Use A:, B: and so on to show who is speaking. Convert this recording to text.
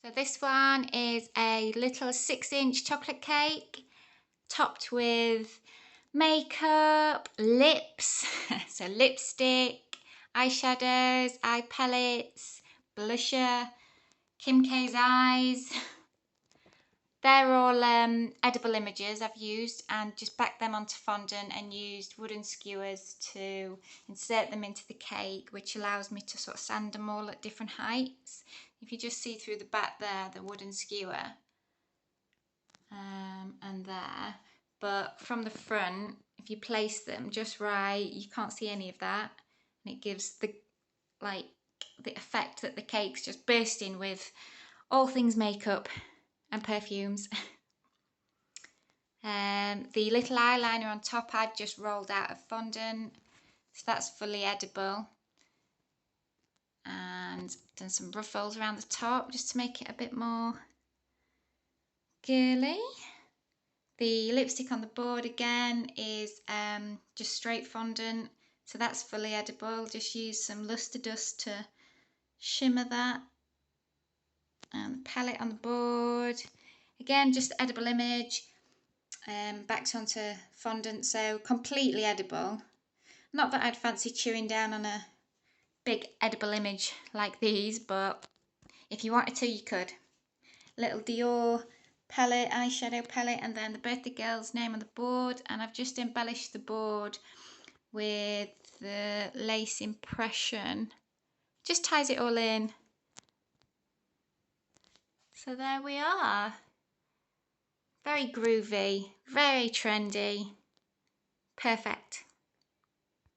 A: So this one is a little 6-inch chocolate cake topped with makeup, lips, so lipstick, eyeshadows, eye palettes, blusher, Kim K's eyes. They're all edible images I've used, and just backed them onto fondant and used wooden skewers to insert them into the cake, which allows me to sort of sand them all at different heights. If you just see through the back there, the wooden skewer, and there, but from the front, if you place them just right, you can't see any of that, and it gives the effect that the cake's just bursting with all things makeup and perfumes. The little eyeliner on top I've just rolled out of fondant, so that's fully edible, and done some ruffles around the top just to make it a bit more girly. The lipstick on the board again is just straight fondant, so that's fully edible. Just use some Luster Dust to shimmer that. And the palette on the board, again just edible image, backed onto fondant, so completely edible. Not that I'd fancy chewing down on a big edible image like these, but if you wanted to, you could. Little Dior palette, eyeshadow palette, and then the birthday girl's name on the board, and I've just embellished the board with the lace impression. Just ties it all in. So there we are. Very groovy, very trendy. Perfect.